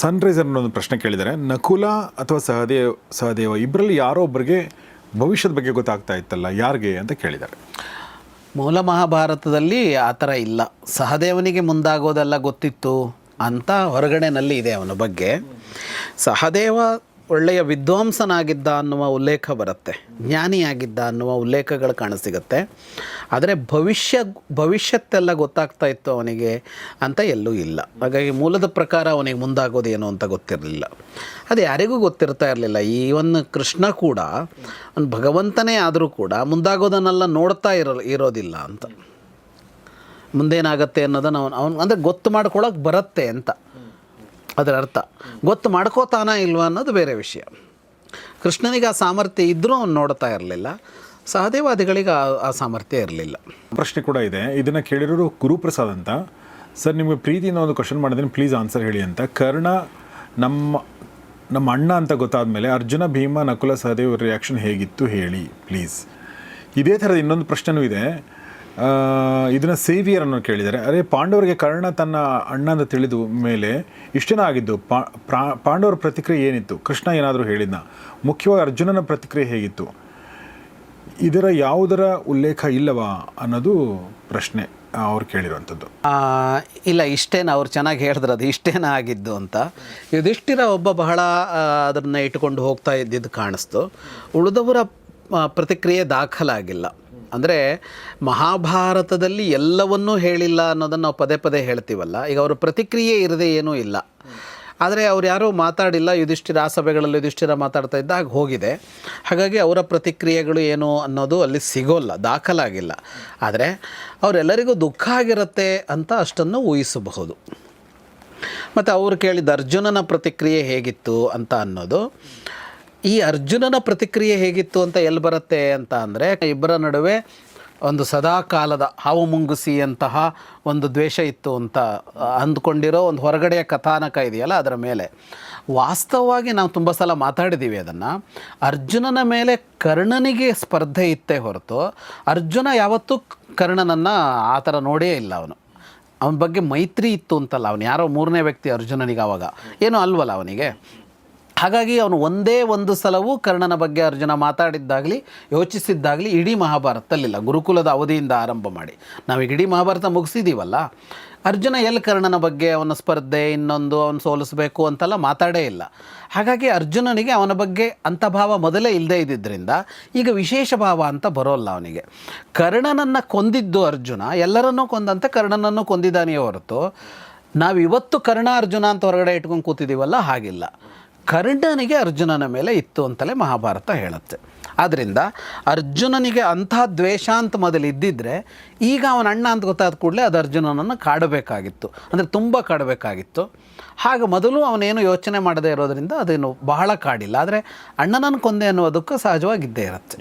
Sunriser ಅನ್ನೋದು ಪ್ರಶ್ನೆ ಕೇಳಿದ್ದಾರೆ. ನಕುಲ ಅಥವಾ ಸಹದೇವ ಇಬ್ಬರಲ್ಲಿ ಯಾರೋ ಒಬ್ಬರಿಗೆ ಭವಿಷ್ಯದ ಬಗ್ಗೆ ಗೊತ್ತಾಗ್ತಾ ಇತ್ತಲ್ಲ, ಯಾರಿಗೆ ಅಂತ ಕೇಳಿದ್ದಾರೆ. ಮೂಲ ಮಹಾಭಾರತದಲ್ಲಿ ಆ ಥರ ಇಲ್ಲ. ಸಹದೇವನಿಗೆ ಮುಂದಾಗೋದೆಲ್ಲ ಗೊತ್ತಿತ್ತು ಅಂತ ಹೊರಗಡೆನಲ್ಲಿ ಇದೆ ಅವನ ಬಗ್ಗೆ. ಸಹದೇವ ಒಳ್ಳೆಯ ವಿದ್ವಾಂಸನಾಗಿದ್ದ ಅನ್ನುವ ಉಲ್ಲೇಖ ಬರುತ್ತೆ, ಜ್ಞಾನಿಯಾಗಿದ್ದ ಅನ್ನುವ ಉಲ್ಲೇಖಗಳು ಕಾಣಸಿಗುತ್ತೆ. ಆದರೆ ಭವಿಷ್ಯತ್ತೆಲ್ಲ ಗೊತ್ತಾಗ್ತಾ ಇತ್ತು ಅವನಿಗೆ ಅಂತ ಎಲ್ಲೂ ಇಲ್ಲ. ಹಾಗಾಗಿ ಮೂಲದ ಪ್ರಕಾರ ಅವನಿಗೆ ಮುಂದಾಗೋದೇನು ಅಂತ ಗೊತ್ತಿರಲಿಲ್ಲ. ಅದು ಯಾರಿಗೂ ಗೊತ್ತಿರ್ತಾ ಇರಲಿಲ್ಲ. ಈವನ್ ಕೃಷ್ಣ ಕೂಡ ಒಂದು ಭಗವಂತನೇ ಆದರೂ ಕೂಡ ಮುಂದಾಗೋದನ್ನೆಲ್ಲ ನೋಡ್ತಾ ಇರೋದಿಲ್ಲ ಅಂತ. ಮುಂದೇನಾಗತ್ತೆ ಅನ್ನೋದನ್ನು ಅವನು ಅಂದರೆ ಗೊತ್ತು ಮಾಡ್ಕೊಳ್ಳೋಕೆ ಬರುತ್ತೆ ಅಂತ ಅದರ ಅರ್ಥ. ಗೊತ್ತು ಮಾಡ್ಕೋತಾನ ಇಲ್ವಾ ಅನ್ನೋದು ಬೇರೆ ವಿಷಯ. ಕೃಷ್ಣನಿಗೆ ಆ ಸಾಮರ್ಥ್ಯ ಇದ್ದರೂ ಅವನು ನೋಡ್ತಾ ಇರಲಿಲ್ಲ, ಸಹದೇವಾದಿಗಳಿಗೆ ಆ ಸಾಮರ್ಥ್ಯ ಇರಲಿಲ್ಲ. ಪ್ರಶ್ನೆ ಕೂಡ ಇದೆ, ಇದನ್ನು ಕೇಳಿರೋರು ಗುರುಪ್ರಸಾದ್ ಅಂತ. ಸರ್, ನಿಮಗೆ ಪ್ರೀತಿಯಿಂದ ಒಂದು ಕ್ವಶನ್ ಮಾಡಿದ್ದೀನಿ, ಪ್ಲೀಸ್ ಆನ್ಸರ್ ಹೇಳಿ ಅಂತ. ಕರ್ಣ ನಮ್ಮ ಅಣ್ಣ ಅಂತ ಗೊತ್ತಾದ ಮೇಲೆ ಅರ್ಜುನ, ಭೀಮ, ನಕುಲ, ಸಹದೇವ ರಿಯಾಕ್ಷನ್ ಹೇಗಿತ್ತು ಹೇಳಿ ಪ್ಲೀಸ್. ಇದೇ ಥರದ ಇನ್ನೊಂದು ಪ್ರಶ್ನೆನೂ ಇದೆ. ಇದನ್ನು ಸೇವಿಯರ್ ಅನ್ನೋ ಕೇಳಿದ್ದಾರೆ. ಅರೆ, ಪಾಂಡವರಿಗೆ ಕರ್ಣ ತನ್ನ ಅಣ್ಣ ಅಂತ ತಿಳಿದ ಮೇಲೆ ಇಷ್ಟೇನ ಆಗಿದ್ದು? ಪಾಂಡವರ ಪ್ರತಿಕ್ರಿಯೆ ಏನಿತ್ತು? ಕೃಷ್ಣ ಏನಾದರೂ ಹೇಳಿದ್ನ? ಮುಖ್ಯವಾಗಿ ಅರ್ಜುನನ ಪ್ರತಿಕ್ರಿಯೆ ಹೇಗಿತ್ತು? ಇದರ ಯಾವುದರ ಉಲ್ಲೇಖ ಇಲ್ಲವಾ ಅನ್ನೋದು ಪ್ರಶ್ನೆ ಅವ್ರು ಕೇಳಿರುವಂಥದ್ದು. ಇಲ್ಲ, ಇಷ್ಟೇನ ಅವ್ರು ಚೆನ್ನಾಗಿ ಹೇಳಿದ್ರು, ಅದು ಇಷ್ಟೇನ ಆಗಿದ್ದು ಅಂತ. ಯುಧಿಷ್ಠಿರ ಒಬ್ಬ ಬಹಳ ಅದನ್ನು ಇಟ್ಕೊಂಡು ಹೋಗ್ತಾ ಇದ್ದಿದ್ದು ಕಾಣಿಸ್ತು. ಉಳಿದವರ ಪ್ರತಿಕ್ರಿಯೆ ದಾಖಲಾಗಿಲ್ಲ. ಅಂದರೆ ಮಹಾಭಾರತದಲ್ಲಿ ಎಲ್ಲವನ್ನೂ ಹೇಳಿಲ್ಲ ಅನ್ನೋದನ್ನು ನಾವು ಪದೇ ಪದೇ ಹೇಳ್ತೀವಲ್ಲ, ಈಗ ಅವರ ಪ್ರತಿಕ್ರಿಯೆ ಇರದೆ ಏನೂ ಇಲ್ಲ. ಆದರೆ ಅವ್ರು ಯಾರೂ ಮಾತಾಡಿಲ್ಲ. ಯುಧಿಷ್ಠಿರ ಆ ಸಭೆಗಳಲ್ಲಿ ಯುಧಿಷ್ಠಿರ ಮಾತಾಡ್ತಾ ಇದ್ದ ಹಾಗೆ ಹೋಗಿದೆ. ಹಾಗಾಗಿ ಅವರ ಪ್ರತಿಕ್ರಿಯೆಗಳು ಏನು ಅನ್ನೋದು ಅಲ್ಲಿ ಸಿಗೋಲ್ಲ, ದಾಖಲಾಗಿಲ್ಲ. ಆದರೆ ಅವರೆಲ್ಲರಿಗೂ ದುಃಖ ಆಗಿರುತ್ತೆ ಅಂತ ಅಷ್ಟನ್ನು ಊಹಿಸಬಹುದು. ಮತ್ತು ಅವರು ಕೇಳಿದ ಅರ್ಜುನನ ಪ್ರತಿಕ್ರಿಯೆ ಹೇಗಿತ್ತು ಅಂತ ಅನ್ನೋದು, ಈ ಅರ್ಜುನನ ಪ್ರತಿಕ್ರಿಯೆ ಹೇಗಿತ್ತು ಅಂತ ಎಲ್ಲಿ ಬರುತ್ತೆ ಅಂತ ಅಂದರೆ, ಇಬ್ಬರ ನಡುವೆ ಒಂದು ಸದಾಕಾಲದ ಹಾವು ಮುಂಗುಸಿಯಂತಹ ಒಂದು ದ್ವೇಷ ಇತ್ತು ಅಂತ ಅಂದ್ಕೊಂಡಿರೋ ಒಂದು ಹೊರಗಡೆಯ ಕಥಾನಕ ಇದೆಯಲ್ಲ, ಅದರ ಮೇಲೆ ವಾಸ್ತವವಾಗಿ ನಾವು ತುಂಬ ಸಲ ಮಾತಾಡಿದ್ದೀವಿ ಅದನ್ನು. ಅರ್ಜುನನ ಮೇಲೆ ಕರ್ಣನಿಗೆ ಸ್ಪರ್ಧೆ ಇತ್ತೇ ಹೊರತು ಅರ್ಜುನ ಯಾವತ್ತೂ ಕರ್ಣನನ್ನು ಆ ಥರ ನೋಡೇ ಇಲ್ಲ. ಅವನ ಬಗ್ಗೆ ಮೈತ್ರಿ ಇತ್ತು ಅಂತಲ್ಲ. ಅವನು ಯಾರೋ ಮೂರನೇ ವ್ಯಕ್ತಿ ಅರ್ಜುನನಿಗೆ, ಆವಾಗ ಏನೂ ಅಲ್ವಲ್ಲ ಅವನಿಗೆ. ಹಾಗಾಗಿ ಅವನು ಒಂದೇ ಒಂದು ಸಲವೂ ಕರ್ಣನ ಬಗ್ಗೆ ಅರ್ಜುನ ಮಾತಾಡಿದ್ದಾಗಲಿ ಯೋಚಿಸಿದ್ದಾಗಲಿ ಇಡೀ ಮಹಾಭಾರತದಲ್ಲಿಲ್ಲ. ಗುರುಕುಲದ ಅವಧಿಯಿಂದ ಆರಂಭ ಮಾಡಿ ನಾವೀಗ ಇಡೀ ಮಹಾಭಾರತ ಮುಗಿಸಿದ್ದೀವಲ್ಲ, ಅರ್ಜುನ ಎಲ್ಲಿ ಕರ್ಣನ ಬಗ್ಗೆ ಅವನ ಸ್ಪರ್ಧೆ ಇನ್ನೊಂದು ಅವನು ಸೋಲಿಸಬೇಕು ಅಂತೆಲ್ಲ ಮಾತಾಡೇ ಇಲ್ಲ. ಹಾಗಾಗಿ ಅರ್ಜುನನಿಗೆ ಅವನ ಬಗ್ಗೆ ಅಂಥ ಭಾವ ಮೊದಲೇ ಇಲ್ಲದೇ ಇದ್ದಿದ್ದರಿಂದ ಈಗ ವಿಶೇಷ ಭಾವ ಅಂತ ಬರೋಲ್ಲ ಅವನಿಗೆ. ಕರ್ಣನನ್ನು ಕೊಂದಿದ್ದು ಅರ್ಜುನ, ಎಲ್ಲರನ್ನೂ ಕೊಂದಂತೆ ಕರ್ಣನನ್ನು ಕೊಂದಿದ್ದಾನೆಯೇ ಹೊರತು ನಾವಿವತ್ತು ಕರ್ಣ ಅರ್ಜುನ ಅಂತ ಹೊರಗಡೆ ಇಟ್ಕೊಂಡು ಕೂತಿದ್ದೀವಲ್ಲ, ಹಾಗಿಲ್ಲ. ಕರ್ಣನಿಗೆ ಅರ್ಜುನನ ಮೇಲೆ ಇತ್ತು ಅಂತಲೇ ಮಹಾಭಾರತ ಹೇಳುತ್ತೆ. ಆದ್ದರಿಂದ ಅರ್ಜುನನಿಗೆ ಅಂಥ ದ್ವೇಷ ಅಂತ ಮೊದಲು ಇದ್ದಿದ್ದರೆ ಈಗ ಅವನ ಅಣ್ಣ ಅಂತ ಗೊತ್ತಾದ ಕೂಡಲೇ ಅದು ಅರ್ಜುನನನ್ನು ಕಾಡಬೇಕಾಗಿತ್ತು, ಅಂದರೆ ತುಂಬ ಕಾಡಬೇಕಾಗಿತ್ತು. ಹಾಗೆ ಮೊದಲು ಅವನೇನು ಯೋಚನೆ ಮಾಡದೇ ಇರೋದರಿಂದ ಅದೇನು ಬಹಳ ಕಾಡಿಲ್ಲ. ಆದರೆ ಅಣ್ಣನನ್ನು ಕೊಂದೆ ಅನ್ನುವುದಕ್ಕೂ ಸಹಜವಾಗಿದ್ದೇ ಇರುತ್ತೆ.